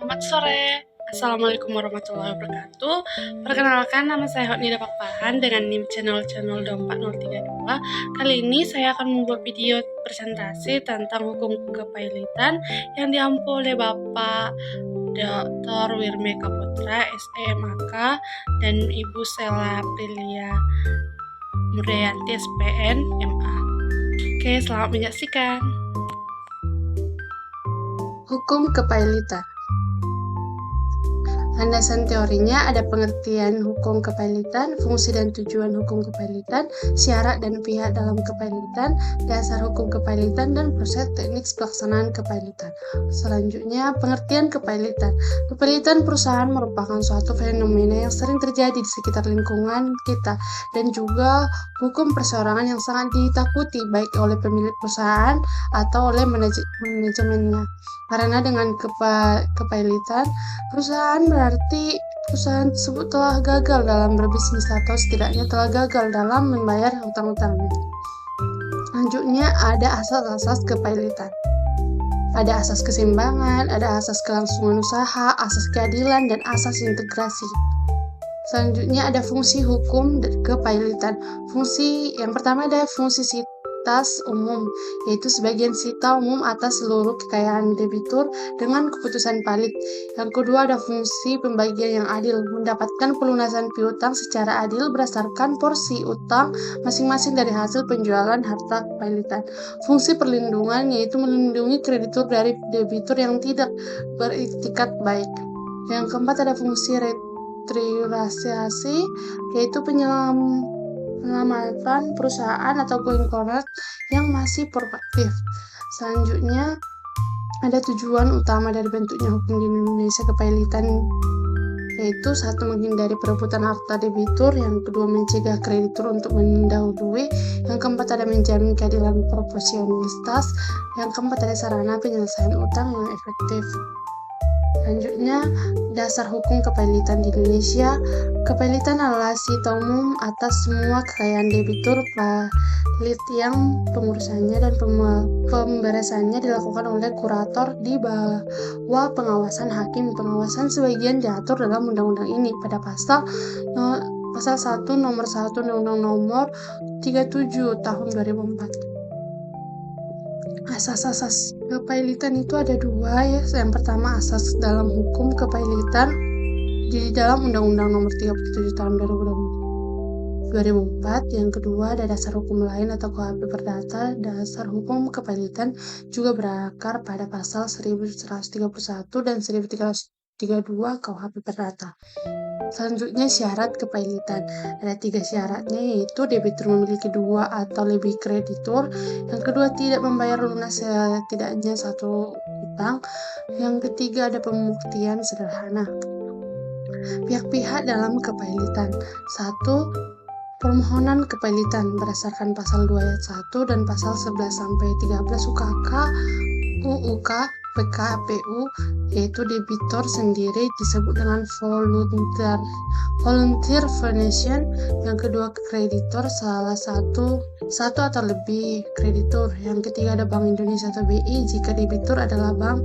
Selamat sore. Assalamualaikum warahmatullahi wabarakatuh. Perkenalkan, nama saya Hotnida Pakpahan dengan NIM channel 24032. Kali ini saya akan membuat video presentasi tentang hukum kepailitan yang diampu oleh Bapak Dr. Wirmeka Putra, SEMAK, dan Ibu Sela Aprilia Muryanti, SPN, MA. Oke, selamat menyaksikan. Hukum kepailitan. Landasan teorinya ada pengertian hukum kepailitan, fungsi dan tujuan hukum kepailitan, syarat dan pihak dalam kepailitan, dasar hukum kepailitan, dan proses teknik pelaksanaan kepailitan. Selanjutnya, pengertian kepailitan. Kepailitan perusahaan merupakan suatu fenomena yang sering terjadi di sekitar lingkungan kita dan juga hukum perseorangan yang sangat ditakuti baik oleh pemilik perusahaan atau oleh manajemennya. Karena dengan kepailitan, perusahaan berarti perusahaan tersebut telah gagal dalam berbisnis atau setidaknya telah gagal dalam membayar hutang-hutangnya. Selanjutnya ada asas-asas kepailitan. Ada asas keseimbangan, ada asas kelangsungan usaha, asas keadilan, dan asas integrasi. Selanjutnya ada fungsi hukum kepailitan. Fungsi yang pertama ada fungsi sitas umum, yaitu sebagian sita umum atas seluruh kekayaan debitur dengan keputusan palit. Yang kedua ada fungsi pembagian yang adil, mendapatkan pelunasan piutang secara adil berdasarkan porsi utang masing-masing dari hasil penjualan harta kepailitan. Fungsi perlindungan, yaitu melindungi kreditur dari debitur yang tidak beriktikat baik. Yang keempat ada fungsi retribusi, yaitu penyelamatan perusahaan atau going concern yang masih produktif. Selanjutnya ada tujuan utama dari bentuknya hukum di Indonesia kepailitan, yaitu satu, menghindari perebutan harta debitur, yang kedua mencegah kreditur untuk mendahului, yang keempat ada menjamin keadilan proporsionalitas, yang keempat ada sarana penyelesaian utang yang efektif. Selanjutnya, dasar hukum kepailitan di Indonesia. Kepailitan adalah sita umum atas semua kekayaan debitur palit yang pengurusannya dan pemberesannya dilakukan oleh kurator di bawah pengawasan hakim. Pengawasan sebagian diatur dalam undang-undang ini pada pasal 1 nomor 1 Undang-Undang nomor 37 tahun 2004. Asas-asas kepailitan itu ada dua ya. Yang pertama asas dalam hukum kepailitan di dalam Undang-Undang nomor 37 tahun 2004. Yang kedua ada dasar hukum lain atau KUHP Perdata. Dasar hukum kepailitan juga berakar pada pasal 1131 dan 1332 KUHP Perdata. Selanjutnya syarat kepailitan. Ada 3 syaratnya, yaitu debitur memiliki 2 atau lebih kreditur, yang kedua tidak membayar lunas setidaknya 1 utang, yang ketiga ada pembuktian sederhana. Pihak-pihak dalam kepailitan. 1. Permohonan kepailitan berdasarkan pasal 2 ayat 1 dan pasal 11 sampai 13 UKK UUK PKPU, yaitu debitur sendiri disebut dengan volunteer donation. Yang kedua kreditur salah satu atau lebih kreditur. Yang ketiga ada Bank Indonesia atau BI jika debitur adalah bank.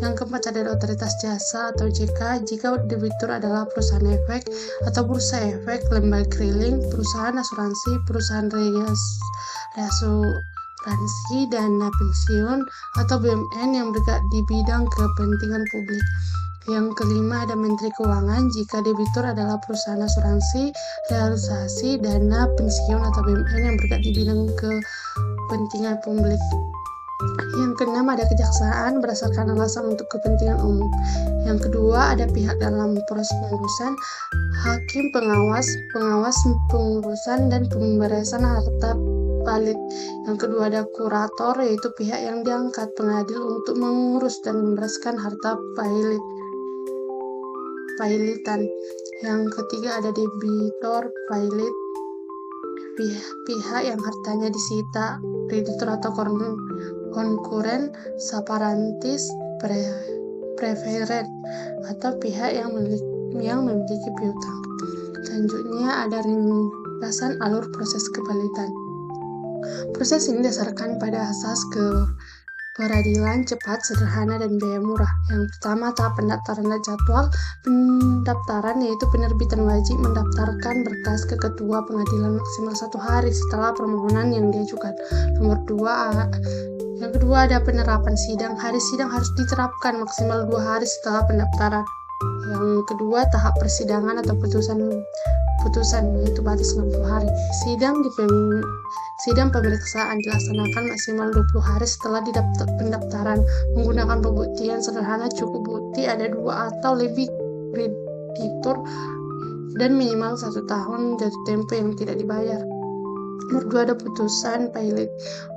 Yang keempat ada otoritas jasa atau JK jika debitur adalah perusahaan efek atau bursa efek, lembaga keliling, perusahaan asuransi, perusahaan asuransi dana pensiun atau BUMN yang bergerak di bidang kepentingan publik. Yang kelima ada Menteri Keuangan jika debitur adalah perusahaan asuransi, realisasi dana pensiun atau BUMN yang bergerak di bidang kepentingan publik. Yang keenam ada kejaksaan berdasarkan alasan untuk kepentingan umum. Yang kedua ada pihak dalam proses pengurusan, hakim pengawas pengurusan dan pemberesan harta palit. Yang kedua ada kurator, yaitu pihak yang diangkat pengadil untuk mengurus dan membereskan harta pailitan. Yang ketiga ada debitor pailit, pihak yang hartanya disita, kreditur atau konkuren, separantis, preferen, atau pihak yang memiliki piutang. Selanjutnya ada ringkasan alur proses kepailitan. Proses ini didasarkan pada asas peradilan cepat, sederhana, dan biaya murah. Yang pertama, tahap pendaftaran dan jadwal pendaftaran, yaitu penerbitan wajib mendaftarkan berkas ke ketua pengadilan maksimal 1 hari setelah permohonan yang diajukan. Yang kedua ada penerapan sidang. Hari sidang harus diterapkan maksimal 2 hari setelah pendaftaran. Yang kedua, tahap persidangan atau putusan yaitu batas 60 hari. Sidang pemeriksaan dilaksanakan maksimal 20 hari setelah pendaftaran. Menggunakan pembuktian sederhana, cukup bukti ada 2 atau lebih kreditur dan minimal 1 tahun jatuh tempo yang tidak dibayar. Nomor 2 ada putusan pilot.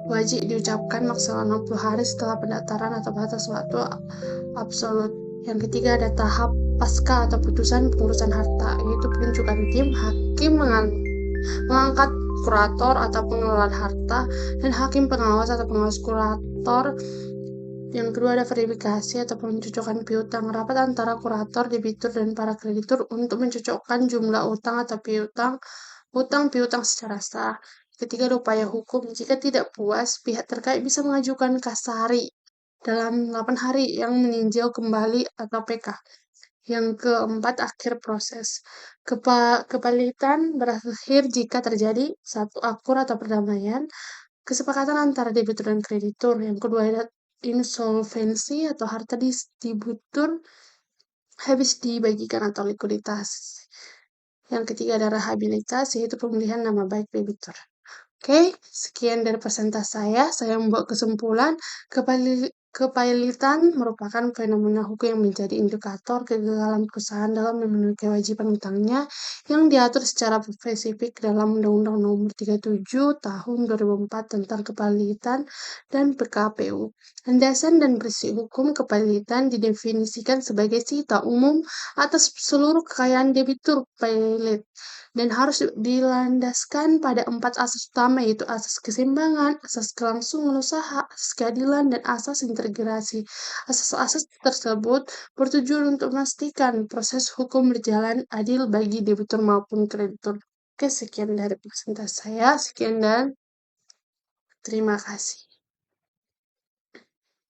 Wajib diucapkan maksimal 60 hari setelah pendaftaran atau batas waktu absolut. Yang ketiga ada tahap pasca atau putusan pengurusan harta, yaitu penunjukan tim, hakim mengangkat kurator atau pengelolaan harta, dan hakim pengawas atau pengawas kurator. Yang kedua ada verifikasi atau pencocokan piutang. Rapat antara kurator, debitur, dan para kreditur untuk mencocokkan jumlah utang atau piutang secara sah. Ketiga ada upaya hukum. Jika tidak puas, pihak terkait bisa mengajukan kasasi dalam 8 hari yang meninjau kembali atau PK. Yang keempat, akhir proses. Kepalitan berakhir jika terjadi 1 akur atau perdamaian, kesepakatan antara debitur dan kreditur. Yang kedua ada insolvensi atau harta distributor habis dibagikan atau likuiditas. Yang ketiga ada rehabilitasi, yaitu pemulihan nama baik debitur. Oke, sekian dari presentasi saya. Saya membuat kesimpulan, kepilitan merupakan fenomena hukum yang menjadi indikator kegagalan perusahaan dalam memenuhi kewajiban utangnya yang diatur secara spesifik dalam Undang-Undang Nomor 37 Tahun 2004 tentang Kepilitan dan PKPU. Landasan dan prinsip hukum kepilitan didefinisikan sebagai sita umum atas seluruh kekayaan debitur pelit dan harus dilandaskan pada 4 asas utama, yaitu asas keseimbangan, asas kelangsungan usaha, asas keadilan, dan asas integrasi. Asas-asas tersebut bertujuan untuk memastikan proses hukum berjalan adil bagi debitur maupun kreditur. Oke, sekian dari presentasi saya. Sekian dan terima kasih.